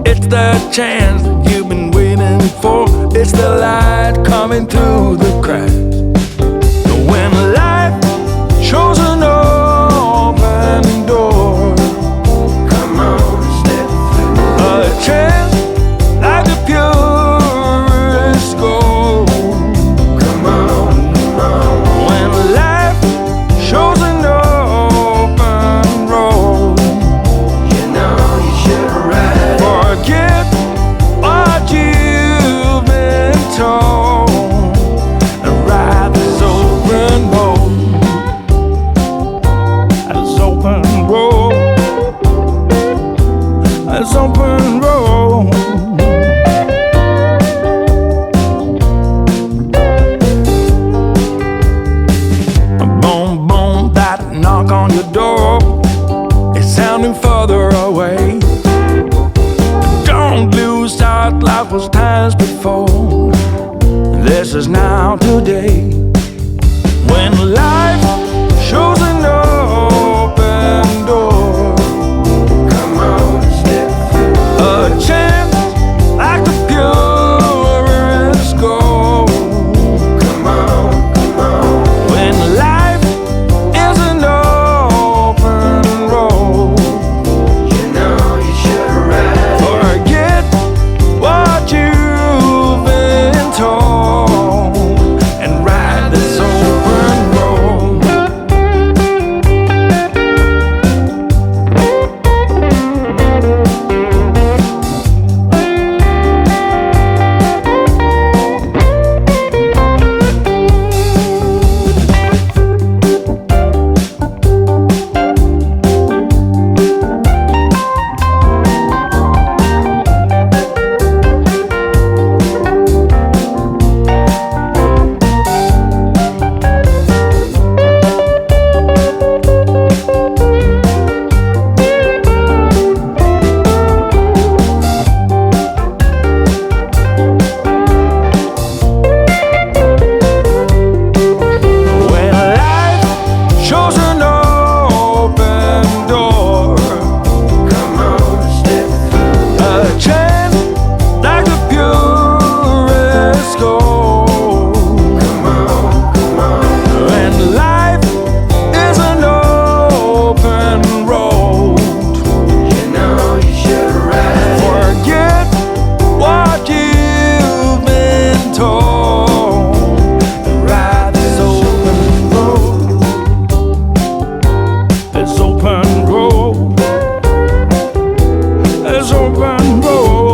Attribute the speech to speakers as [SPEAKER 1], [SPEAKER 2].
[SPEAKER 1] It's the chance that you've been waiting for. It's the light coming through the cracks. When life shows an open door, come on, step through. A chance like the purest gold. Come on, come on. When life shows an open road, you know you should ride. Forget what you've been told and ride this open road. This open road. This open road. Boom, boom, that knock on your door is sounding further away. Don't lose sight, life was times before. This is now today. When life shows an open door, come on, step through. A chance like the purest gold. Come on, come on. When life is an open road, you know you should ride. Forget what you've been told and ride this open road. When life shows an open door, come on, step through. A chance like the purest gold. Come on, come on. When life is an open road, you know you should ride. Forget what you've been told and ride this open road. This open road. This open road.